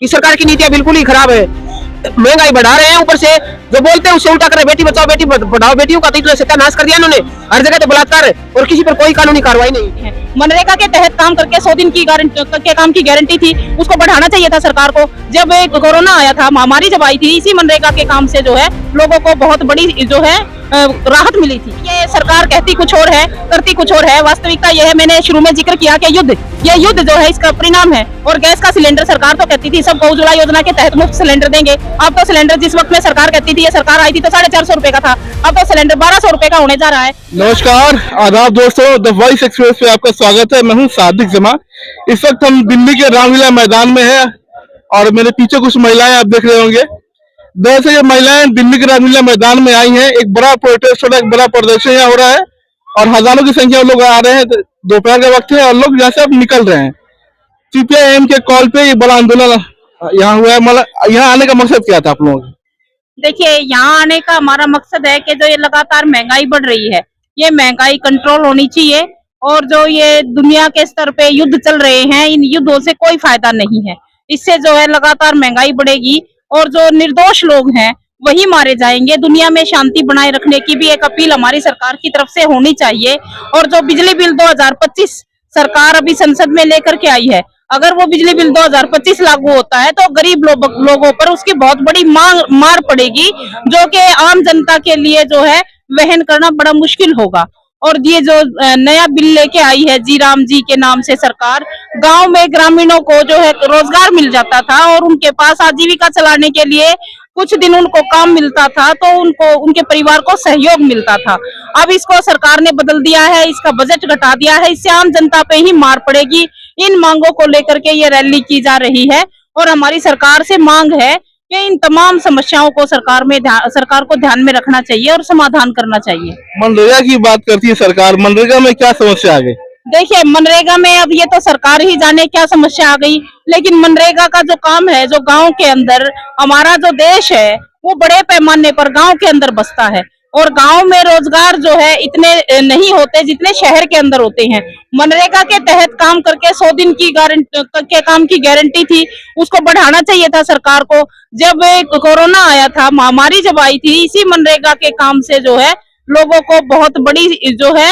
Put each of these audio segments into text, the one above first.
इस सरकार की नीतियां बिल्कुल ही खराब है। महंगाई बढ़ा रहे हैं, ऊपर से जो बोलते हैं उससे उल्टा कर रहे हैं। बेटी बचाओ बेटी पढ़ाओ, बेटियों का तो इतना सत्यानाश कर दिया इन्होंने। हर जगह तो बलात्कार और किसी पर कोई कानूनी कार्रवाई नहीं है। मनरेगा के तहत काम करके 100 दिन की काम की गारंटी थी, उसको बढ़ाना चाहिए था सरकार को। जब कोरोना आया था, महामारी जब आई थी, इसी मनरेगा के काम से जो है लोगों को बहुत बड़ी जो है राहत मिली थी। ये सरकार कहती कुछ और है, करती कुछ और है। वास्तविकता यह है, मैंने शुरू में जिक्र किया कि ये युद्ध जो है इसका परिणाम है। और गैस का सिलेंडर सरकार तो कहती थी सबको उज्ज्वला योजना के तहत मुफ्त सिलेंडर देंगे। अब तो सिलेंडर जिस वक्त में सरकार कहती थी, ये सरकार आई थी तो 450 रुपए का था, अब तो सिलेंडर 1200 रुपए का होने जा रहा है। नमस्कार, आदाब दोस्तों, द वॉइस एक्सप्रेस पे आपका स्वागत है। मैं हूं सादिक जमा। इस वक्त हम दिल्ली के रामलीला मैदान में हैं और मेरे पीछे कुछ महिलाएं आप देख रहे होंगे। दरअसल ये महिलाएं दिल्ली के रामलीला मैदान में आई हैं। एक बड़ा प्रोटेस्ट हो रहा है, एक बड़ा प्रदर्शन यहाँ हो रहा है और हजारों की संख्या में लोग आ रहे हैं। दोपहर का वक्त है और लोग यहाँ से अब निकल रहे हैं। सीपीआईएम के कॉल पे ये बड़ा आंदोलन यहाँ हुआ है। मतलब यहाँ आने का मकसद क्या था आप लोगों का? देखिए, यहाँ आने का हमारा मकसद है कि जो ये लगातार महंगाई बढ़ रही है, ये महंगाई कंट्रोल होनी चाहिए। और जो ये दुनिया के स्तर पे युद्ध चल रहे हैं, इन युद्धों से कोई फायदा नहीं है। इससे जो है लगातार महंगाई बढ़ेगी और जो निर्दोष लोग हैं वही मारे जाएंगे। दुनिया में शांति बनाए रखने की भी एक अपील हमारी सरकार की तरफ से होनी चाहिए। और जो बिजली बिल 2025 सरकार अभी संसद में लेकर के आई है, अगर वो बिजली बिल 2025 लागू होता है तो गरीब लोगों पर उसकी बहुत बड़ी मार पड़ेगी, जो कि आम जनता के लिए जो है वहन करना बड़ा मुश्किल होगा। और ये जो नया बिल लेके आई है जी राम जी के नाम से सरकार, गांव में ग्रामीणों को जो है रोजगार मिल जाता था और उनके पास आजीविका चलाने के लिए कुछ दिन उनको काम मिलता था, तो उनको उनके परिवार को सहयोग मिलता था। अब इसको सरकार ने बदल दिया है, इसका बजट घटा दिया है। इससे आम जनता पे ही मार पड़ेगी। इन मांगों को लेकर के ये रैली की जा रही है और हमारी सरकार से मांग है कि इन तमाम समस्याओं को सरकार को ध्यान में रखना चाहिए और समाधान करना चाहिए। मनरेगा की बात करती है सरकार, मनरेगा में क्या समस्या आ गई? देखिए, मनरेगा में अब ये तो सरकार ही जाने क्या समस्या आ गई, लेकिन मनरेगा का जो काम है, जो गांव के अंदर हमारा जो देश है वो बड़े पैमाने पर गांव के अंदर बसता है और गांव में रोजगार जो है इतने नहीं होते जितने शहर के अंदर होते हैं। मनरेगा के तहत काम करके 100 दिन की काम की गारंटी थी, उसको बढ़ाना चाहिए था सरकार को। जब कोरोना आया था, महामारी जब आई थी, इसी मनरेगा के काम से जो है लोगों को बहुत बड़ी जो है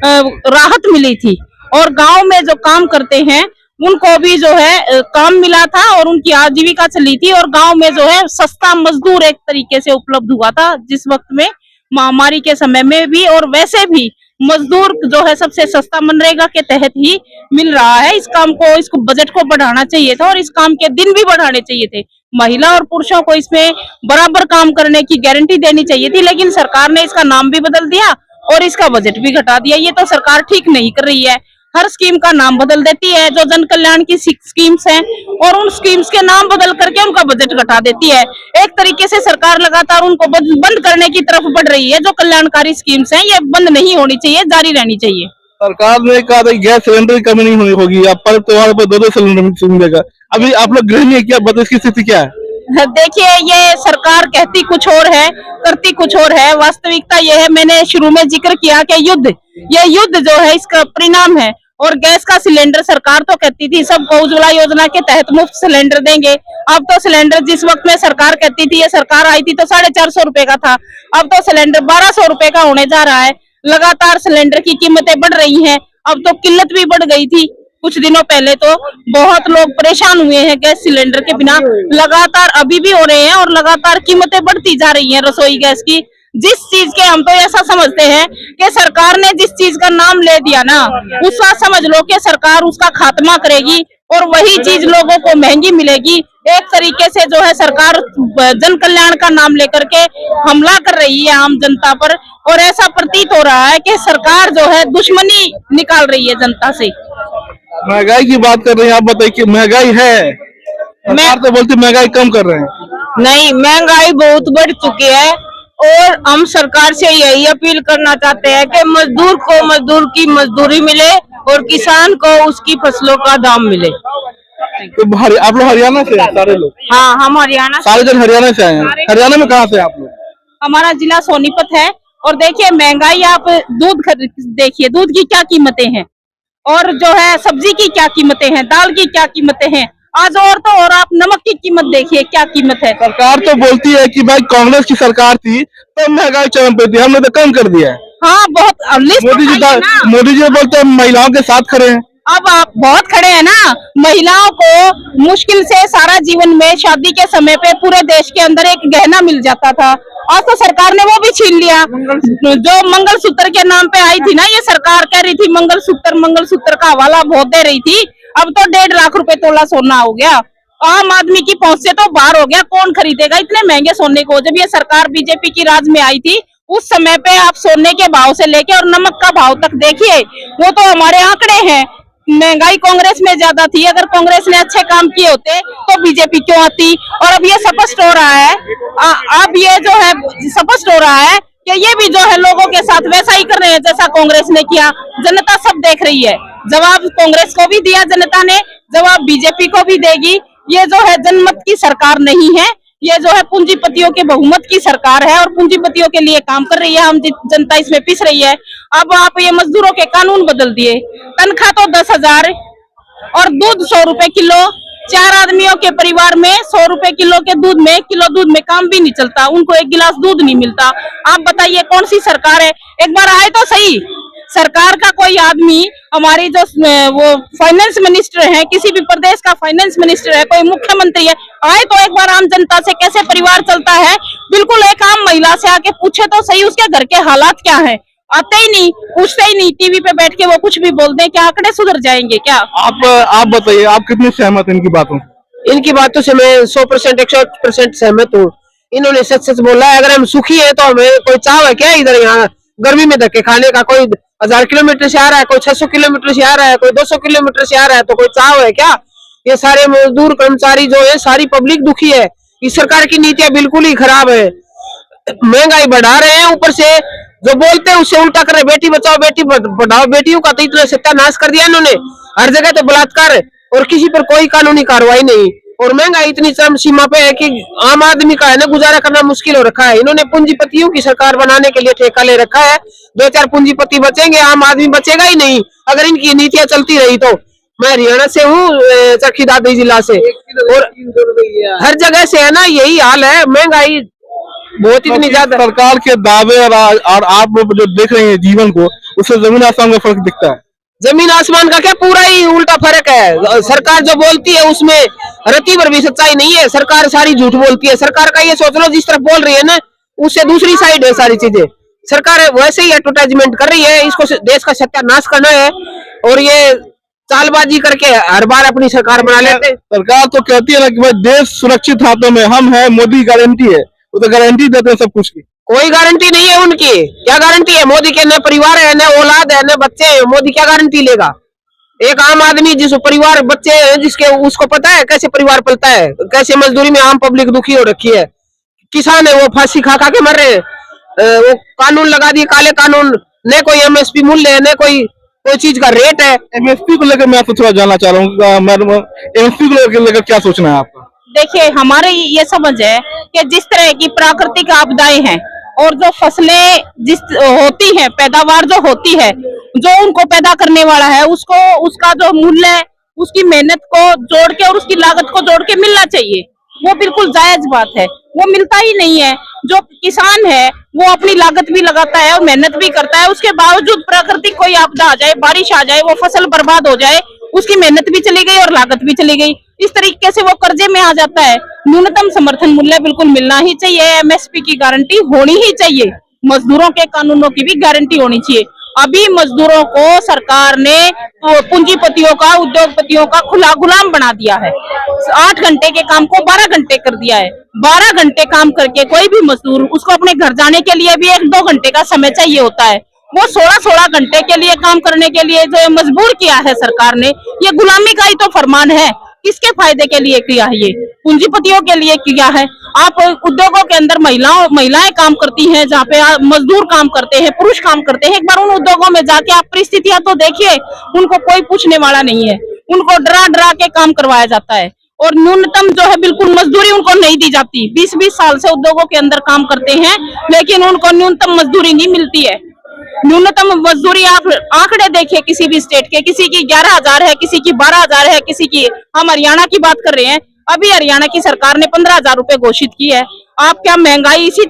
राहत मिली थी। और गांव में जो काम करते हैं उनको भी जो है काम मिला था और उनकी आजीविका चली थी। और गांव में जो है सस्ता मजदूर एक तरीके से उपलब्ध हुआ था, जिस वक्त में महामारी के समय में भी। और वैसे भी मजदूर जो है सबसे सस्ता मनरेगा के तहत ही मिल रहा है। इस काम को, इसको बजट को बढ़ाना चाहिए था और इस काम के दिन भी बढ़ाने चाहिए थे। महिला और पुरुषों को इसमें बराबर काम करने की गारंटी देनी चाहिए थी, लेकिन सरकार ने इसका नाम भी बदल दिया और इसका बजट भी घटा दिया। ये तो सरकार ठीक नहीं कर रही है। हर स्कीम का नाम बदल देती है, जो जन कल्याण की स्कीम्स हैं, और उन स्कीम्स के नाम बदल करके उनका बजट घटा देती है। एक तरीके से सरकार लगातार उनको बंद करने की तरफ बढ़ रही है। जो कल्याणकारी स्कीम्स हैं ये बंद नहीं होनी चाहिए, जारी रहनी चाहिए। सरकार ने कहा था गैस सिलेंडर की कमी नहीं होगी, अब पर्व त्योहार पर 2-2 सिलेंडर मिलेगा। अभी आप लोग गृहिणी है, क्या बता इसकी स्थिति क्या है? देखिए, ये सरकार कहती कुछ और है, करती कुछ और है। वास्तविकता यह है, मैंने शुरू में जिक्र किया कि ये युद्ध जो है इसका परिणाम है। और गैस का सिलेंडर सरकार तो कहती थी सबको उज्ज्वला योजना के तहत मुफ्त सिलेंडर देंगे। अब तो सिलेंडर जिस वक्त में सरकार कहती थी, ये सरकार आई थी तो 450 रुपए का था, अब तो सिलेंडर 1200 रुपए का होने जा रहा है। लगातार सिलेंडर की कीमतें बढ़ रही हैं। अब तो किल्लत भी बढ़ गई थी। कुछ दिनों पहले तो बहुत लोग परेशान हुए हैं गैस सिलेंडर के बिना, लगातार अभी भी हो रहे हैं और लगातार कीमतें बढ़ती जा रही हैं रसोई गैस की। जिस चीज के हम तो ऐसा समझते हैं कि सरकार ने जिस चीज का नाम ले दिया ना, उसका समझ लो कि सरकार उसका खात्मा करेगी और वही चीज लोगों को महंगी मिलेगी। एक तरीके से जो है सरकार जन कल्याण का नाम लेकर के हमला कर रही है आम जनता पर, और ऐसा प्रतीत हो रहा है कि सरकार जो है दुश्मनी निकाल रही है जनता से। महंगाई की बात कर रहे हैं, आप बताइए कि महंगाई है? सरकार तो बोलती महंगाई कम कर रहे हैं। नहीं, महंगाई बहुत बढ़ चुकी है और हम सरकार से यही अपील करना चाहते हैं कि मजदूर को मजदूर की मजदूरी मिले और किसान को उसकी फसलों का दाम मिले। तो आप लोग हरियाणा से हैं सारे लोग? हाँ, हम हरियाणा सारे जन हरियाणा से आए हैं। हरियाणा में कहाँ से आप लोग? हमारा जिला सोनीपत है। और देखिए, महंगाई, आप देखिए दूध की क्या कीमतें हैं और जो है सब्जी की क्या कीमतें हैं, दाल की क्या कीमतें हैं, आज और तो और आप नमक की कीमत देखिए, क्या कीमत है। सरकार तो बोलती है कि भाई कांग्रेस की सरकार थी तो महंगाई चरम पे थी, हमने तो कम कर दिया है। हाँ, बहुत लिस्ट उठाइए ना। मोदी जी बोलते हैं महिलाओं के साथ खड़े हैं। अब आप बहुत खड़े हैं ना। महिलाओं को मुश्किल से सारा जीवन में शादी के समय पे पूरे देश के अंदर एक गहना मिल जाता था, आज तो सरकार ने वो भी छीन लिया। जो मंगलसूत्र के नाम पे आई थी ना, ये सरकार कह रही थी मंगलसूत्र का हवाला बहुत दे रही थी, अब तो 1.5 लाख रुपए तोला सोना हो गया। आम आदमी की पहुंच से तो बाहर हो गया, कौन खरीदेगा इतने महंगे सोने को। जब ये सरकार बीजेपी की राज में आई थी उस समय पे आप सोने के भाव से लेके और नमक का भाव तक देखिए, वो तो हमारे आंकड़े हैं। महंगाई कांग्रेस में ज्यादा थी, अगर कांग्रेस ने अच्छे काम किए होते तो बीजेपी क्यों आती। और अब ये स्पष्ट हो रहा है, अब ये जो है स्पष्ट हो रहा है कि ये भी जो है लोगों के साथ वैसा ही कर रहे हैं जैसा कांग्रेस ने किया। जनता सब देख रही है, जवाब कांग्रेस को भी दिया जनता ने, जवाब बीजेपी को भी देगी। ये जो है जनमत की सरकार नहीं है, ये जो है पूंजीपतियों के बहुमत की सरकार है और पूंजीपतियों के लिए काम कर रही है। हम जनता इसमें पिस रही है। अब आप ये मजदूरों के कानून बदल दिए, तनख्वाह तो 10,000 और दूध 100 रुपए किलो। 4 आदमियों के परिवार में 100 रुपए किलो के दूध में, किलो दूध में काम भी नहीं चलता, उनको 1 गिलास दूध नहीं मिलता। आप बताइए कौन सी सरकार है। एक बार आए तो सही सरकार का कोई आदमी, हमारी जो वो फाइनेंस मिनिस्टर है, किसी भी प्रदेश का फाइनेंस मिनिस्टर है, कोई मुख्यमंत्री है, आए तो एक बार आम जनता से कैसे परिवार चलता है, बिल्कुल एक आम महिला से आके पूछे तो सही उसके घर के हालात क्या है। आते ही नहीं, पूछते ही नहीं, टीवी पे बैठ के वो कुछ भी बोलते हैं, क्या आंकड़े सुधर जाएंगे क्या। आप बताइए, आप कितने सहमत हैं इनकी बातों? इनकी बातों से मैं 100% 100% सहमत हूँ। इन्होंने सच सच बोला है। अगर हम सुखी है तो हमें कोई चाव है क्या इधर यहाँ गर्मी में धक्के खाने का। कोई 1000 किलोमीटर से आ रहा है, कोई 600 किलोमीटर से आ रहा है, कोई 200 किलोमीटर से आ रहा है, तो कोई चाव है क्या। ये सारे मजदूर कर्मचारी जो है, सारी पब्लिक दुखी है। इस सरकार की नीतियां बिल्कुल ही खराब है। महंगाई बढ़ा रहे हैं, ऊपर से जो बोलते हैं उससे उल्टा कर रहे। बेटी बचाओ बेटी पढ़ाओ, बेटियों का तो इतना सत्यानाश कर दिया इन्होंने। हर जगह तो बलात्कार और किसी पर कोई कानूनी कार्रवाई नहीं। और महंगाई इतनी चरम सीमा पे है कि आम आदमी का है ना गुजारा करना मुश्किल हो रखा है। इन्होंने पूंजीपतियों की सरकार बनाने के लिए ठेका ले रखा है। 2-4 पूंजीपति बचेंगे, आम आदमी बचेगा ही नहीं अगर इनकी नीतियां चलती रही तो। मैं हरियाणा से हूँ, चरखी दादरी जिला से, और हर जगह से है ना यही हाल है। महंगाई बहुत इतनी ज्यादा। सरकार के दावे और आप लोग जो देख रहे हैं जीवन को, उससे जमीन आसमान का फर्क दिखता है। जमीन आसमान का क्या, पूरा ही उल्टा फर्क है। सरकार जो बोलती है उसमें रत्ती भर भी सच्चाई नहीं है। सरकार सारी झूठ बोलती है। सरकार का ये सोच लो जिस तरफ बोल रही है ना, उससे दूसरी साइड है सारी चीजें। सरकार वैसे ही एडवर्टाइजमेंट कर रही है, इसको देश का सत्यानाश करना है और ये चालबाजी करके हर बार अपनी सरकार बना लेते हैं। सरकार तो कहती है ना कि भाई देश सुरक्षित हाथों में हम है, मोदी गारंटी है, वो तो गारंटी देते हैं सब कुछ की। कोई गारंटी नहीं है उनकी। क्या गारंटी है मोदी के? न परिवार है, न औलाद है, न बच्चे हैं। मोदी क्या गारंटी लेगा? एक आम आदमी जिस परिवार बच्चे हैं जिसके, उसको पता है कैसे परिवार पलता है, कैसे मजदूरी में आम पब्लिक दुखी हो रखी है। किसान है वो फांसी खा खा के मर रहे हैं। वो कानून लगा दिए काले कानून, न कोई एमएसपी मूल्य है, न कोई चीज का रेट है। एमएसपी को लेकर मैं आपसे थोड़ा जानना चाह रहा हूँ मैडम, एमएसपी को लेकर क्या सोचना है आपका? देखिए, हमारे ये समझ है कि जिस तरह की प्राकृतिक आपदाएं हैं और जो फसलें जिस होती हैं, पैदावार जो होती है, जो उनको पैदा करने वाला है उसको उसका जो मूल्य है, उसकी मेहनत को जोड़ के और उसकी लागत को जोड़ के मिलना चाहिए। वो बिल्कुल जायज बात है, वो मिलता ही नहीं है। जो किसान है वो अपनी लागत भी लगाता है और मेहनत भी करता है, उसके बावजूद प्राकृतिक कोई आपदा आ जाए, बारिश आ जाए, वो फसल बर्बाद हो जाए, उसकी मेहनत भी चली गई और लागत भी चली गई। इस तरीके से वो कर्जे में आ जाता है। न्यूनतम समर्थन मूल्य बिल्कुल मिलना ही चाहिए, एमएसपी की गारंटी होनी ही चाहिए, मजदूरों के कानूनों की भी गारंटी होनी चाहिए। अभी मजदूरों को सरकार ने पूंजीपतियों का, उद्योगपतियों का खुला गुलाम बना दिया है। 8 घंटे के काम को 12 घंटे कर दिया है। 12 घंटे काम करके कोई भी मजदूर, उसको अपने घर जाने के लिए भी 1-2 घंटे का समय चाहिए होता है। वो 16-16 घंटे के लिए काम करने के लिए जो मजबूर किया है सरकार ने, ये गुलामी का ही तो फरमान है। किसके फायदे के लिए किया है? ये पूंजीपतियों के लिए किया है। आप उद्योगों के अंदर महिलाएं काम करती हैं, जहाँ पे मजदूर काम करते हैं, पुरुष काम करते हैं। एक बार उन उद्योगों में जाके आप परिस्थितियां तो देखिए, उनको कोई पूछने वाला नहीं है। उनको डरा डरा के काम करवाया जाता है और न्यूनतम जो है बिल्कुल मजदूरी उनको नहीं दी जाती। 20-20 साल से उद्योगों के अंदर काम करते हैं, लेकिन उनको न्यूनतम मजदूरी नहीं मिलती है। न्यूनतम मजदूरी आप आंकड़े देखिए किसी भी स्टेट के, किसी की 11,000 है, किसी की 12,000 है, किसी की, हम हरियाणा की बात कर रहे हैं, अभी हरियाणा की सरकार ने 15,000 रुपए घोषित की है। आप क्या महंगाई इसी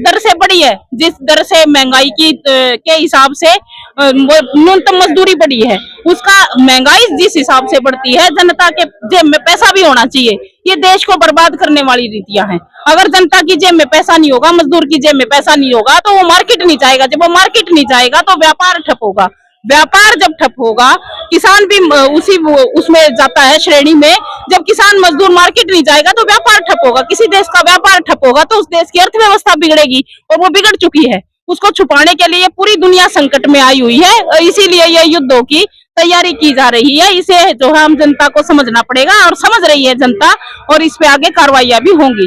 दर से बढ़ी है जिस दर से महंगाई की के हिसाब से वो न्यूनतम मजदूरी बढ़ी है, उसका महंगाई जिस हिसाब से बढ़ती है, जनता के जेब में पैसा भी होना चाहिए। ये देश को बर्बाद करने वाली नीतियां हैं। अगर जनता की जेब में पैसा नहीं होगा, मजदूर की जेब में पैसा नहीं होगा, तो वो मार्केट नहीं जाएगा। जब वो मार्केट नहीं जाएगा तो व्यापार ठप होगा। व्यापार जब ठप होगा, किसान भी उसमें जाता है श्रेणी में। जब किसान मजदूर मार्केट नहीं जाएगा तो व्यापार ठप होगा। किसी देश का व्यापार ठप होगा तो उस देश की अर्थव्यवस्था बिगड़ेगी, और वो बिगड़ चुकी है। उसको छुपाने के लिए पूरी दुनिया संकट में आई हुई है। इसीलिए ये युद्धों की तैयारी की जा रही है। इसे जो है हम जनता को समझना पड़ेगा, और समझ रही है जनता, और इस पे आगे कार्रवाइयां भी होंगी।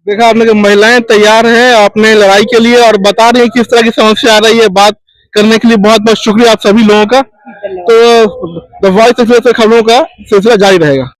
देखा आपने कि महिलाएं तैयार हैं अपने लड़ाई के लिए और बता रही हैं किस तरह की समस्या आ रही है। बात करने के लिए बहुत बहुत शुक्रिया आप सभी लोगों का। तो द वॉइस एक्सप्रेस खबरों का सिलसिला जारी रहेगा।